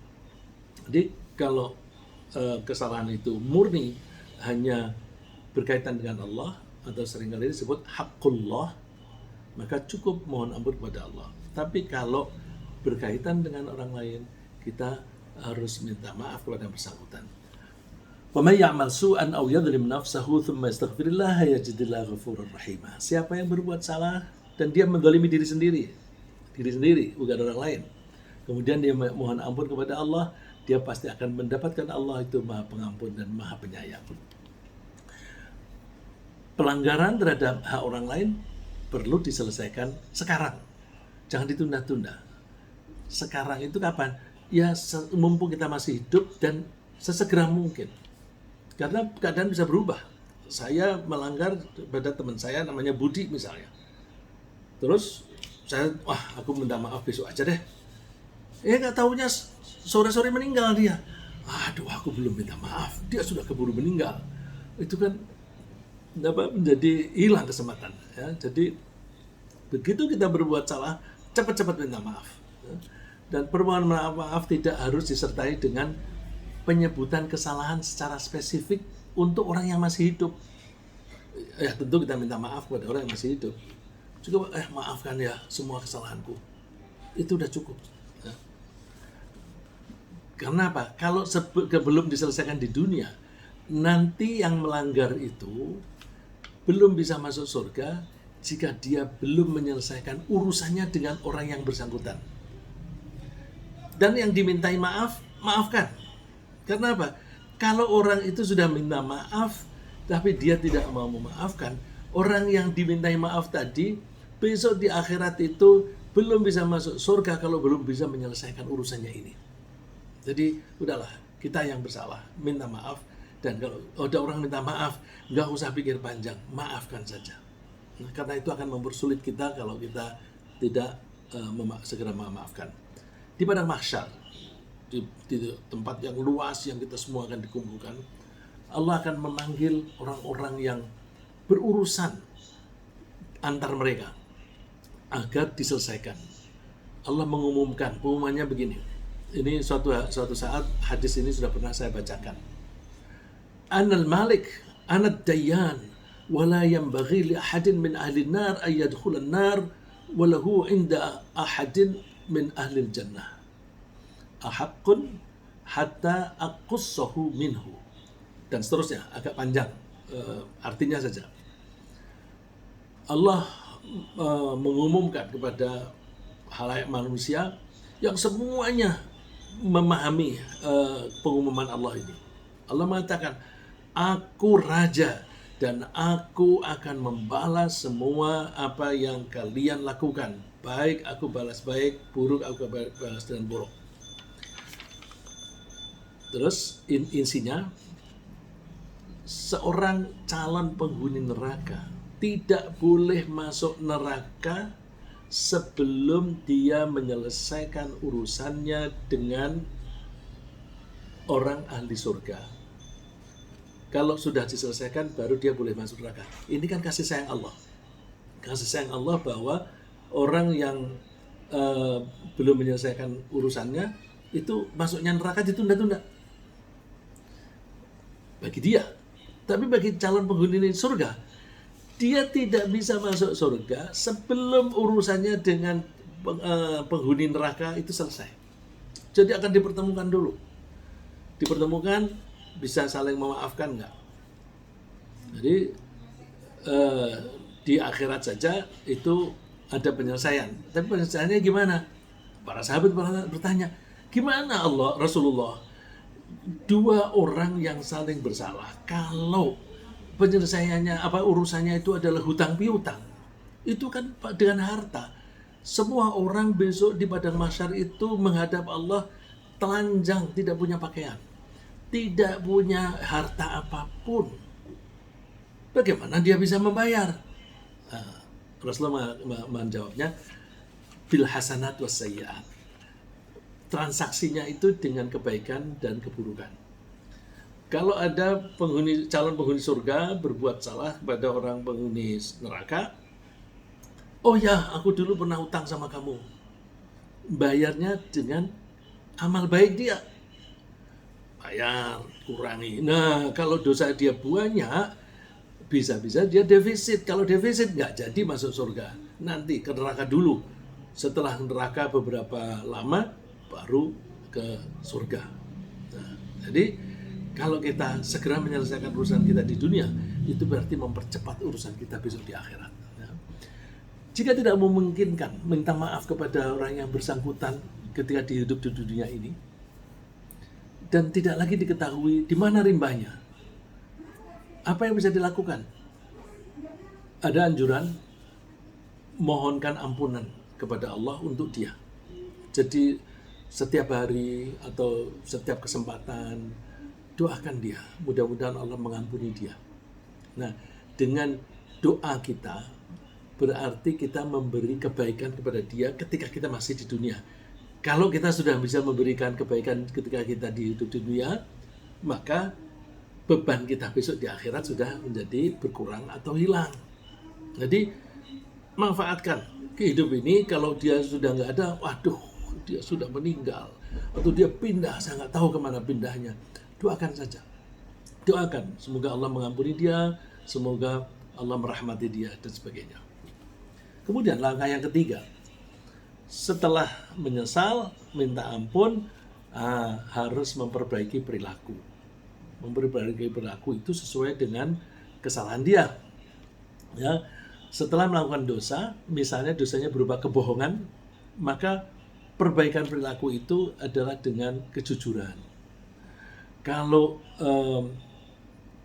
Jadi kalau kesalahan itu murni hanya berkaitan dengan Allah, atau seringkali disebut haqqullah, maka cukup mohon ampun kepada Allah. Tapi kalau berkaitan dengan orang lain, kita harus minta maaf kepada yang bersangkutan. Wa may ya'mal su'an aw yadhlim nafsahu thumma yastaghfirillah yajidillahu ghafurur rahim. Siapa yang berbuat salah dan dia menzalimi diri sendiri, bukan orang lain, kemudian dia mohon ampun kepada Allah, dia pasti akan mendapatkan Allah itu Maha Pengampun dan Maha Penyayang. Pelanggaran terhadap hak orang lain perlu diselesaikan sekarang. Jangan ditunda-tunda. Sekarang itu kapan? Ya mumpung kita masih hidup dan sesegera mungkin. Karena keadaan bisa berubah. Saya melanggar pada teman saya namanya Budi misalnya. Terus aku minta maaf besok aja deh. Nggak taunya sore-sore meninggal dia. Aduh, aku belum minta maaf. Dia sudah keburu meninggal. Itu kan menjadi hilang kesempatan. Ya. Jadi begitu kita berbuat salah, cepat-cepat minta maaf. Ya. Dan permohonan maaf tidak harus disertai dengan penyebutan kesalahan secara spesifik untuk orang yang masih hidup. Ya tentu kita minta maaf kepada orang yang masih hidup. Cukup maafkan ya semua kesalahanku. Itu udah cukup. Ya. Karena apa? Kalau belum diselesaikan di dunia, nanti yang melanggar itu belum bisa masuk surga jika dia belum menyelesaikan urusannya dengan orang yang bersangkutan. Dan yang dimintai maaf, maafkan. Karena apa? Kalau orang itu sudah minta maaf, tapi dia tidak mau memaafkan, orang yang dimintai maaf tadi, besok di akhirat itu belum bisa masuk surga kalau belum bisa menyelesaikan urusannya ini. Jadi, udahlah, kita yang bersalah, minta maaf. Dan kalau ada orang minta maaf, nggak usah pikir panjang, maafkan saja. Nah, karena itu akan mempersulit kita kalau kita tidak segera memaafkan. Di padang mahsyar, di tempat yang luas yang kita semua akan dikumpulkan, Allah akan memanggil orang-orang yang berurusan antar mereka agar diselesaikan. Allah mengumumkan, pengumumannya begini. Ini suatu saat hadis ini sudah pernah saya bacakan. Anal Malik, anad Dayyan, wala yanbaghi li ahadin min ahli an-nar ay yadkhula an-nar wa lahu 'inda ahadin min ahli al-jannah. Ahaqqun hatta aqussahu minhu. Dan seterusnya, agak panjang artinya saja. Allah mengumumkan kepada halayak manusia yang semuanya memahami pengumuman Allah ini. Allah mengatakan, aku raja dan aku akan membalas semua apa yang kalian lakukan. Baik aku balas baik, buruk aku balas dengan buruk. Terus insinya, seorang calon penghuni neraka tidak boleh masuk neraka sebelum dia menyelesaikan urusannya dengan orang ahli surga. Kalau sudah diselesaikan, baru dia boleh masuk neraka. Ini kan kasih sayang Allah. Kasih sayang Allah bahwa orang yang belum menyelesaikan urusannya, itu masuknya neraka ditunda-tunda. Bagi dia. Tapi bagi calon penghuni surga, dia tidak bisa masuk surga sebelum urusannya dengan penghuni neraka itu selesai. Jadi akan dipertemukan dulu. Dipertemukan, bisa saling memaafkan enggak? Jadi di akhirat saja itu ada penyelesaian. Tapi penyelesaiannya gimana? Para sahabat bertanya, gimana Allah, Rasulullah? Dua orang yang saling bersalah, kalau penyelesaiannya urusannya itu adalah hutang piutang, itu kan dengan harta. Semua orang besok di padang mahsyar itu menghadap Allah telanjang, tidak punya pakaian, tidak punya harta apapun. Bagaimana dia bisa membayar? Rasulullah menjawabnya, bil hasanat was sayyi'at. Transaksinya itu dengan kebaikan dan keburukan. Kalau ada calon penghuni surga berbuat salah kepada orang penghuni neraka, oh ya, aku dulu pernah utang sama kamu. Bayarnya dengan amal baik dia. Bayar, kurangi. Nah, kalau dosa dia banyak, bisa-bisa dia defisit. Kalau defisit nggak jadi masuk surga. Nanti ke neraka dulu. Setelah neraka beberapa lama, baru ke surga. Nah, jadi kalau kita segera menyelesaikan urusan kita di dunia, itu berarti mempercepat urusan kita besok di akhirat. Ya. Jika tidak memungkinkan minta maaf kepada orang yang bersangkutan ketika hidup di dunia ini, dan tidak lagi diketahui di mana rimbanya, apa yang bisa dilakukan? Ada anjuran, mohonkan ampunan kepada Allah untuk dia. Jadi setiap hari atau setiap kesempatan, doakan dia. Mudah-mudahan Allah mengampuni dia. Nah, dengan doa kita, berarti kita memberi kebaikan kepada dia ketika kita masih di dunia. Kalau kita sudah bisa memberikan kebaikan ketika kita hidup di dunia, maka beban kita besok di akhirat sudah menjadi berkurang atau hilang. Jadi, manfaatkan kehidupan ini. Kalau dia sudah nggak ada, waduh, dia sudah meninggal, atau dia pindah, saya nggak tahu kemana pindahnya. Doakan saja. Doakan, semoga Allah mengampuni dia, semoga Allah merahmati dia, dan sebagainya. Kemudian langkah yang ketiga, setelah menyesal, minta ampun, harus memperbaiki perilaku. Memperbaiki perilaku itu sesuai dengan kesalahan dia. Ya, setelah melakukan dosa, misalnya dosanya berupa kebohongan, maka perbaikan perilaku itu adalah dengan kejujuran. Kalau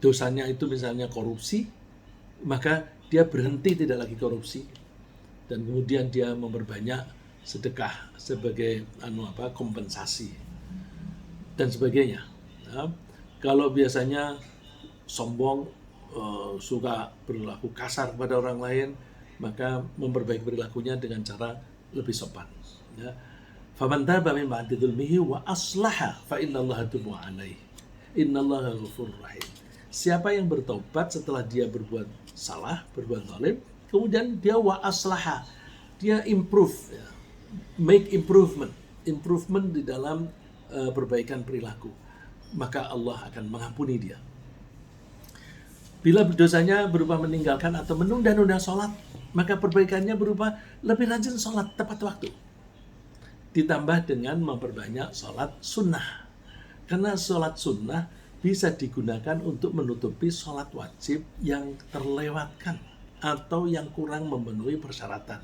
dosanya itu misalnya korupsi, maka dia berhenti tidak lagi korupsi, dan kemudian dia memperbanyak sedekah sebagai kompensasi dan sebagainya. Nah, kalau biasanya sombong, suka berlaku kasar kepada orang lain, maka memperbaiki perilakunya dengan cara lebih sopan. Ya. Faman taba min ba'di dzulmihi wa aslaha fa innallaha tubu alaihi. Innallaha ghafurur rahim. Siapa yang bertobat setelah dia berbuat salah, berbuat zalim, kemudian dia wa aslaha, dia improve, ya. Make improvement di dalam perbaikan perilaku, maka Allah akan mengampuni dia. Bila dosanya berupa meninggalkan atau menunda-nunda sholat, maka perbaikannya berupa lebih rajin sholat tepat waktu, ditambah dengan memperbanyak sholat sunnah. Karena sholat sunnah bisa digunakan untuk menutupi sholat wajib yang terlewatkan. atau yang kurang memenuhi persyaratan.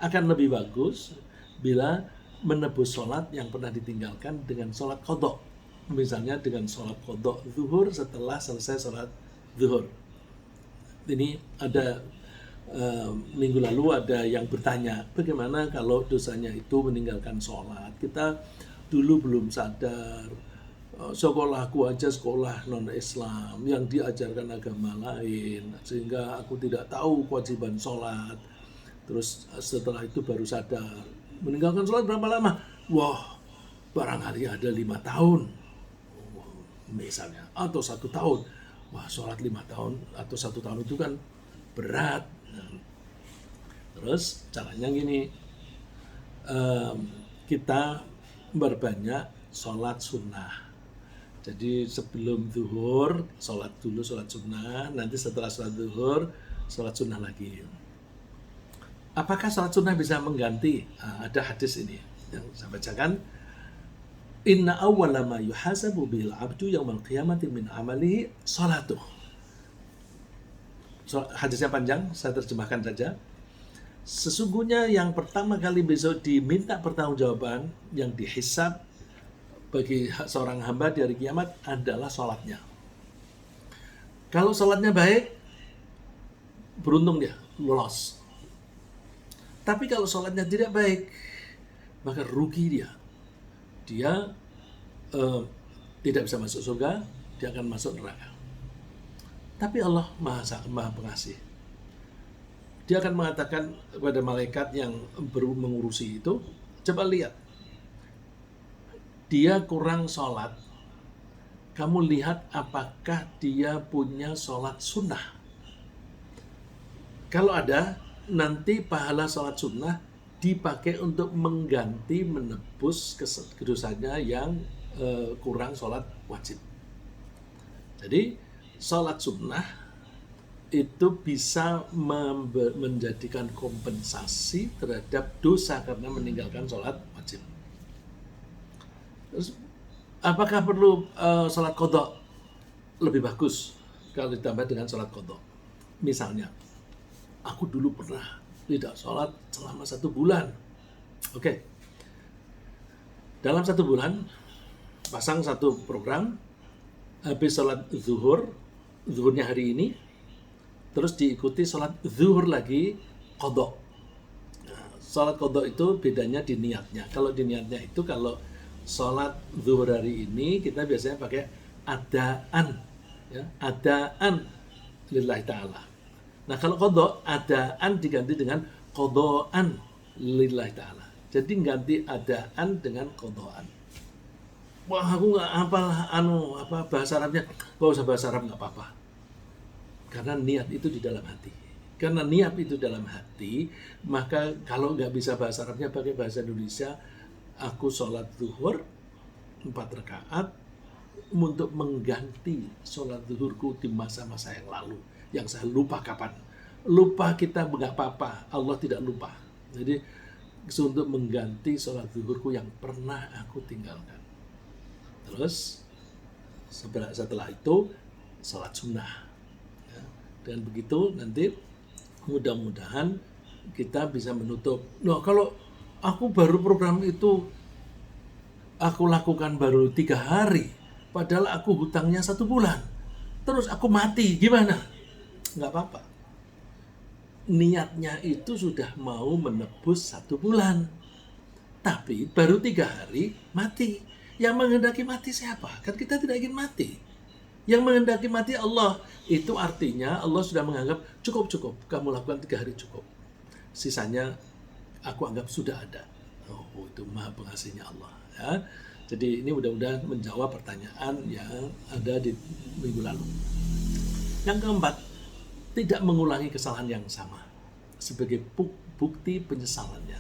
Akan lebih bagus bila menebus sholat yang pernah ditinggalkan dengan sholat qadha. Misalnya dengan sholat qadha zuhur setelah selesai sholat zuhur. Ini ada minggu lalu ada yang bertanya, bagaimana kalau dosanya itu meninggalkan sholat? Kita dulu belum sadar, sekolahku aja sekolah non-Islam yang diajarkan agama lain, sehingga aku tidak tahu kewajiban sholat. Terus setelah itu baru sadar, meninggalkan sholat berapa lama? Wah, barangkali ada 5 tahun misalnya, atau 1 tahun. Wah, sholat 5 tahun atau 1 tahun itu kan berat. Terus caranya gini, kita berbanyak sholat sunnah. Jadi sebelum zuhur sholat dulu sholat sunnah, nanti setelah sholat zuhur sholat sunnah lagi. Apakah sholat sunnah bisa mengganti? Ada hadis ini yang saya bacakan. Inna awwala ma yuhasabu bil abdu yaumal qiyamati min amalihi salatuh. Hadisnya panjang, saya terjemahkan saja. Sesungguhnya yang pertama kali besok diminta pertanggungjawaban, yang dihisab bagi seorang hamba di hari kiamat adalah sholatnya. Kalau sholatnya baik, beruntung dia, lolos. Tapi kalau sholatnya tidak baik, maka rugi dia. Dia tidak bisa masuk surga, dia akan masuk neraka. Tapi Allah maha pengasih. Dia akan mengatakan kepada malaikat yang mengurusi itu, coba lihat, dia kurang sholat, kamu lihat apakah dia punya sholat sunnah. Kalau ada, nanti pahala sholat sunnah dipakai untuk mengganti, menebus kedosanya yang kurang sholat wajib. Jadi sholat sunnah itu bisa menjadikan kompensasi terhadap dosa karena meninggalkan sholat wajib. Terus, apakah perlu sholat qadha? Lebih bagus kalau ditambah dengan sholat qadha. Misalnya, aku dulu pernah tidak sholat selama 1 bulan. Oke. Dalam 1 bulan, pasang satu program, habis sholat zuhurnya hari ini, terus diikuti sholat zuhur lagi, qadha. Nah, sholat qadha itu bedanya di niatnya. Kalau di niatnya itu, kalau sholat zuhur hari ini, kita biasanya pakai adaan. Ya, adaan lillahi ta'ala. Nah, kalau qadha, adaan diganti dengan qadhaan lillahi ta'ala. Jadi ganti adaan dengan qadhaan. Wah, aku nggak hafal bahasa Arabnya. Nggak usah bahasa Arab, nggak apa-apa. Karena niat itu di dalam hati. Karena niat itu dalam hati, maka kalau nggak bisa bahasa Arabnya pakai bahasa Indonesia, aku sholat zuhur 4 rakaat untuk mengganti sholat zuhurku di masa-masa yang lalu, yang saya lupa kapan. Lupa kita nggak apa-apa, Allah tidak lupa. Jadi untuk mengganti sholat zuhurku yang pernah aku tinggalkan. Terus setelah itu sholat sunnah. Ya, dengan begitu nanti mudah-mudahan kita bisa menutup. Nah, kalau aku baru program itu aku lakukan baru 3 hari, padahal aku hutangnya 1 bulan. Terus aku mati, gimana? Nggak apa-apa. Niatnya itu sudah mau menebus 1 bulan. Tapi baru 3 hari mati. Yang menghendaki mati siapa? Kan kita tidak ingin mati. Yang menghendaki mati Allah. Itu artinya Allah sudah menganggap cukup. Kamu lakukan 3 hari cukup. Sisanya aku anggap sudah ada. Oh, itu maha pengasihnya Allah. Ya. Jadi ini mudah-mudahan menjawab pertanyaan yang ada di minggu lalu. Yang keempat, tidak mengulangi kesalahan yang sama sebagai bukti penyesalannya.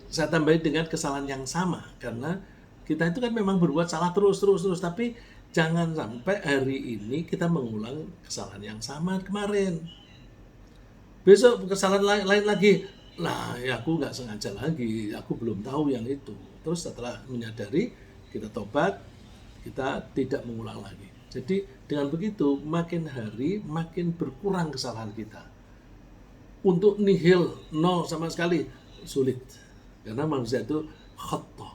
Saya tambahin dengan kesalahan yang sama, karena kita itu kan memang berbuat salah terus, tapi jangan sampai hari ini kita mengulang kesalahan yang sama kemarin. Besok kesalahan lain lagi, ya aku nggak sengaja lagi, aku belum tahu yang itu. Terus setelah menyadari, kita tobat, kita tidak mengulang lagi. Jadi dengan begitu makin hari makin berkurang kesalahan kita. Untuk nihil nol sama sekali sulit, karena manusia itu khata.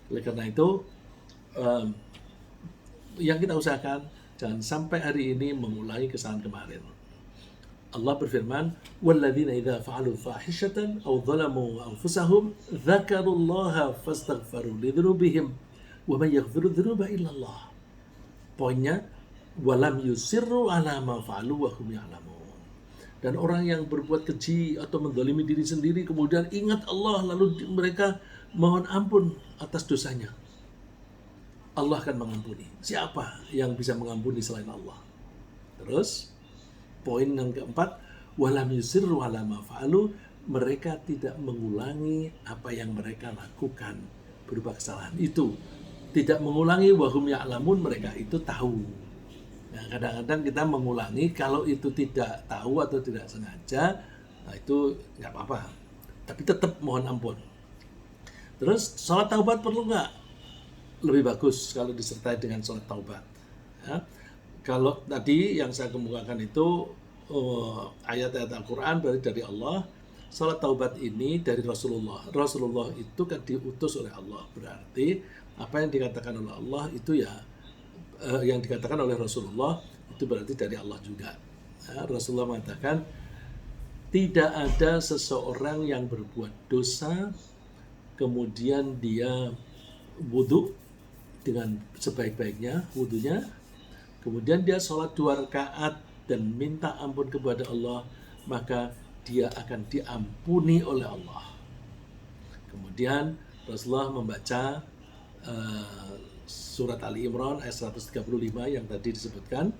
Oleh karena itu yang kita usahakan jangan sampai hari ini mengulangi kesalahan kemarin. Allah berfirman, "Walladzina idza fa'alu fahishatan aw dzalamu anfusahum dzakarullaha fastaghfaru lidzunubihim wa may yaghfiru dzunuba illa Allah." Poinnya, walam yusirru ala ma fa'alu wa hum ya'lamun. Dan orang yang berbuat keji atau menzalimi diri sendiri kemudian ingat Allah lalu mereka mohon ampun atas dosanya, Allah akan mengampuni. Siapa yang bisa mengampuni selain Allah? Terus poin yang keempat, walam yusirru ala ma fa'alu, mereka tidak mengulangi apa yang mereka lakukan berupa kesalahan itu. Tidak mengulangi wahum ya'lamun, mereka itu tahu. Nah, kadang-kadang kita mengulangi kalau itu tidak tahu atau tidak sengaja, nah itu nggak apa-apa. Tapi tetap mohon ampun. Terus sholat taubat perlu nggak? Lebih bagus kalau disertai dengan sholat taubat. Ya. Kalau tadi yang saya kemukakan itu ayat-ayat Al-Quran berarti dari Allah. Sholat taubat ini dari Rasulullah. Rasulullah itu kan diutus oleh Allah. Berarti apa yang dikatakan oleh Allah itu ya yang dikatakan oleh Rasulullah itu berarti dari Allah juga. Ya, Rasulullah mengatakan tidak ada seseorang yang berbuat dosa kemudian dia wudhu dengan sebaik-baiknya wudhunya, kemudian dia sholat 2 rakaat dan minta ampun kepada Allah, maka dia akan diampuni oleh Allah. Kemudian Rasulullah membaca surat Ali Imran ayat 135 yang tadi disebutkan,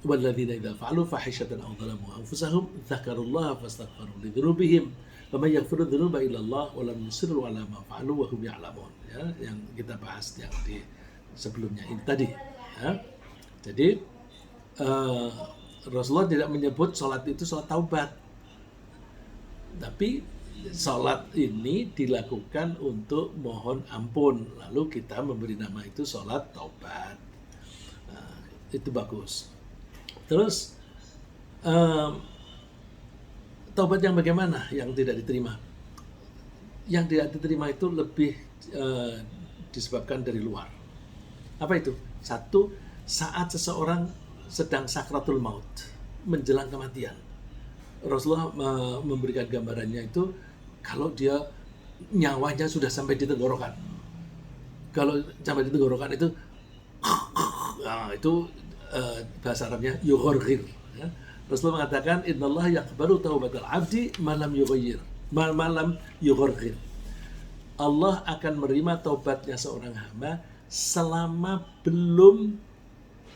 walladzina idza fa'alu fahishatan aw dzalamu anfusahum dzakarullaha fastaghfaru lidzunubihim wa may yaghfiru dzunuba illa Allah wa lam yusirru ala ma fa'alu wa hum ya'lamun. Ya, yang kita bahas yang di sebelumnya ini tadi. Ya. Jadi Rasulullah tidak menyebut sholat itu sholat taubat, tapi sholat ini dilakukan untuk mohon ampun, lalu kita memberi nama itu sholat taubat. Nah, itu bagus. Terus taubat yang bagaimana yang tidak diterima? Yang tidak diterima itu lebih disebabkan dari luar. Apa itu? Satu, saat seseorang sedang sakratul maut, menjelang kematian. Rasulullah memberikan gambarannya itu kalau dia nyawanya sudah sampai di tenggorokan. Kalau sampai di tenggorokan itu, nah, itu bahasa Arabnya yughorghir. Ya. Rasulullah mengatakan, Innallaha yaqbalu taubatal abdi malam yughayyir, malam yughorghir. Allah akan menerima taubatnya seorang hamba selama belum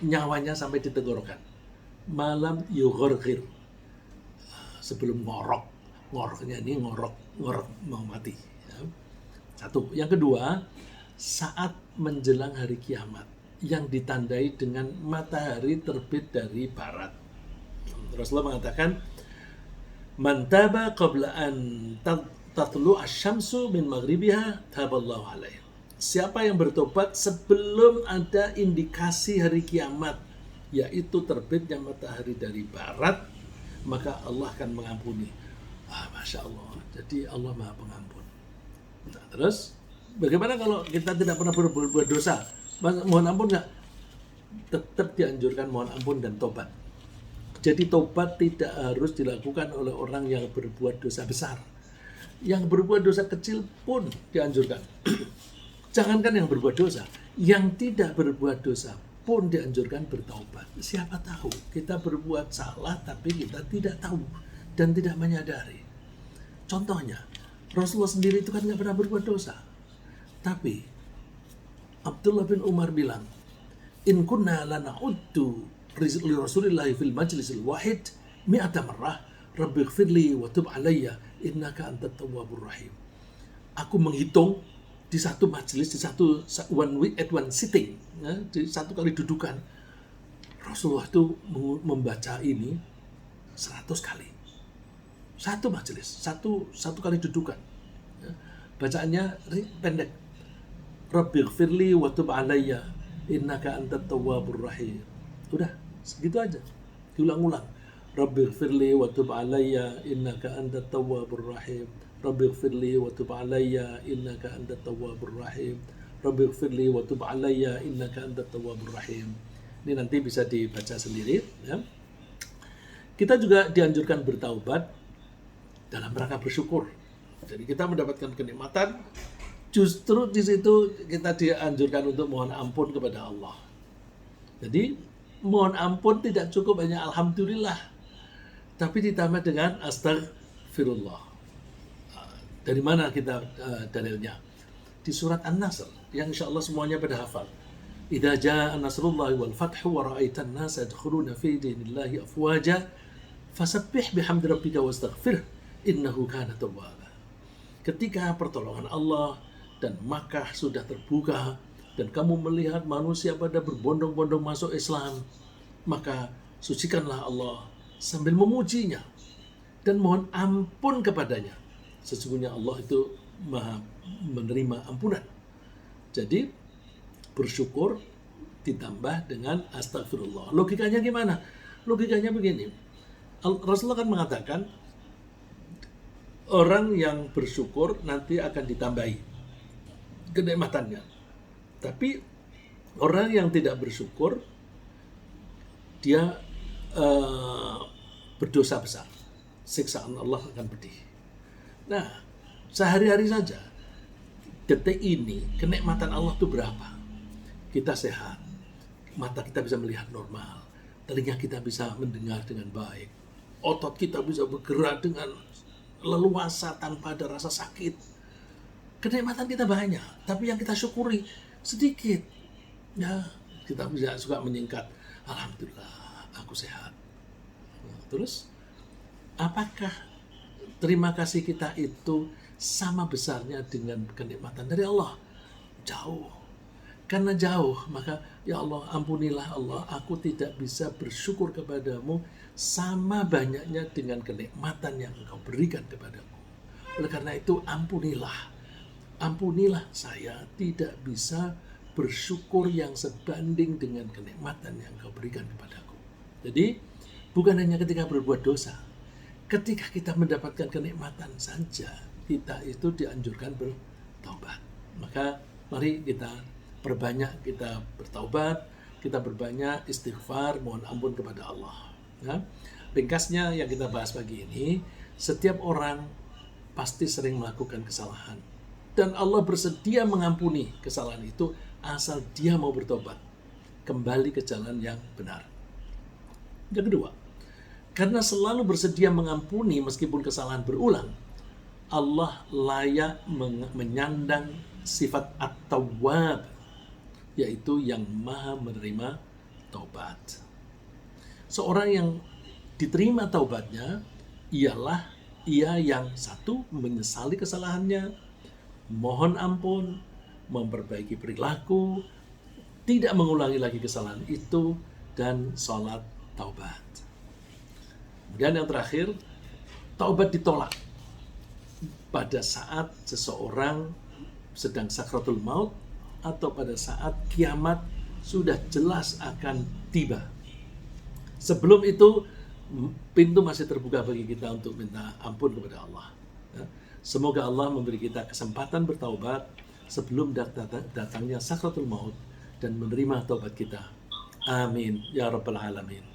nyawanya sampai di tenggorokan. Malam yughorghir. Sebelum ngoroknya ini ngorok mau mati. Ya. Satu. Yang kedua, saat menjelang hari kiamat yang ditandai dengan matahari terbit dari barat. Rasulullah mengatakan, man taba qabla an tatlu asy-syamsu min maghribiha taballahu alaihi. Siapa yang bertobat sebelum ada indikasi hari kiamat, yaitu terbitnya matahari dari barat, maka Allah akan mengampuni. Masya Allah. Jadi Allah Maha Pengampun. Nah, terus bagaimana kalau kita tidak pernah berbuat dosa? Mohon ampun nggak? Tetap dianjurkan mohon ampun dan tobat. Jadi tobat tidak harus dilakukan oleh orang yang berbuat dosa besar. Yang berbuat dosa kecil pun dianjurkan. Jangankan yang berbuat dosa, yang tidak berbuat dosa pun dianjurkan bertaubat. Siapa tahu kita berbuat salah tapi kita tidak tahu dan tidak menyadari. Contohnya, Rasulullah sendiri itu kan nggak pernah berbuat dosa. Tapi Abdullah bin Umar bilang, in kunna lana'uddu li Rasulillah fil majlisil wahid mi'ata marrah rabbighfirli wa tub alayya innaka antat tawwabur rahim. Aku menghitung di satu majelis, di satu one sitting, ya, di satu kali dudukan, Rasulullah itu membaca ini 100 kali. Satu majelis, satu kali dudukan. Ya. Bacaannya pendek. Rabbighfirli wa tub alayya innaka antat tawwabur rahim. Udah, segitu aja. Diulang-ulang. Rabbighfirli wa tub alayya innaka antat tawwabur rahim. Rabbighfirli wa tub alayya innaka antat tawwabur rahim. Rabbighfirli wa tub alayya innaka antat tawwabur rahim. Ini nanti bisa dibaca sendiri, ya. Kita juga dianjurkan bertaubat dalam rangka bersyukur. Jadi kita mendapatkan kenikmatan, justru di situ kita dianjurkan untuk mohon ampun kepada Allah. Jadi mohon ampun tidak cukup hanya alhamdulillah, tapi ditambah dengan astagfirullah. Dari mana kita dalilnya? Di surat An-Nasr yang insya Allah semuanya pada hafal. Idza jaa nasrullahi wal fathu wa ra'aitan nasa yadkhuluna fi dinillahi afwaja fasabbih bihamdi rabbika wastaghfir innahu kana tawwaba. Ketika pertolongan Allah dan Makkah sudah terbuka dan kamu melihat manusia pada berbondong-bondong masuk Islam, maka sucikanlah Allah sambil memujinya dan mohon ampun kepadanya. Sesungguhnya Allah itu Maha menerima ampunan. Jadi bersyukur ditambah dengan astagfirullah. Logikanya gimana? Logikanya begini. Rasulullah kan mengatakan orang yang bersyukur nanti akan ditambahi kenikmatannya. Tapi orang yang tidak bersyukur dia berdosa besar. Siksaan Allah akan pedih. Nah, sehari-hari saja detik ini kenikmatan Allah itu berapa? Kita sehat, mata kita bisa melihat normal, telinga kita bisa mendengar dengan baik, otot kita bisa bergerak dengan leluasa tanpa ada rasa sakit. Kenikmatan kita banyak, tapi yang kita syukuri sedikit. Ya, kita bisa suka menyingkat, alhamdulillah aku sehat. Nah, terus apakah terima kasih kita itu sama besarnya dengan kenikmatan dari Allah? Jauh. Karena jauh, maka ya Allah, ampunilah Allah, aku tidak bisa bersyukur kepadamu sama banyaknya dengan kenikmatan yang Engkau berikan kepadaku. Oleh karena itu, ampunilah saya tidak bisa bersyukur yang sebanding dengan kenikmatan yang Engkau berikan kepadaku. Jadi, bukan hanya ketika berbuat dosa, ketika kita mendapatkan kenikmatan saja, kita itu dianjurkan bertaubat. Maka mari kita perbanyak kita bertaubat, kita berbanyak istighfar, mohon ampun kepada Allah. Ya. Ringkasnya yang kita bahas pagi ini, setiap orang pasti sering melakukan kesalahan. Dan Allah bersedia mengampuni kesalahan itu asal dia mau bertobat, kembali ke jalan yang benar. Yang kedua, karena selalu bersedia mengampuni meskipun kesalahan berulang, Allah layak menyandang sifat at-tawwab, yaitu yang maha menerima taubat. Seorang yang diterima taubatnya ialah ia yang satu, menyesali kesalahannya, mohon ampun, memperbaiki perilaku, tidak mengulangi lagi kesalahan itu, dan sholat taubat. Kemudian yang terakhir, taubat ditolak pada saat seseorang sedang sakratul maut atau pada saat kiamat sudah jelas akan tiba. Sebelum itu, pintu masih terbuka bagi kita untuk minta ampun kepada Allah. Semoga Allah memberi kita kesempatan bertaubat sebelum datangnya sakratul maut dan menerima taubat kita. Amin ya rabbal alamin.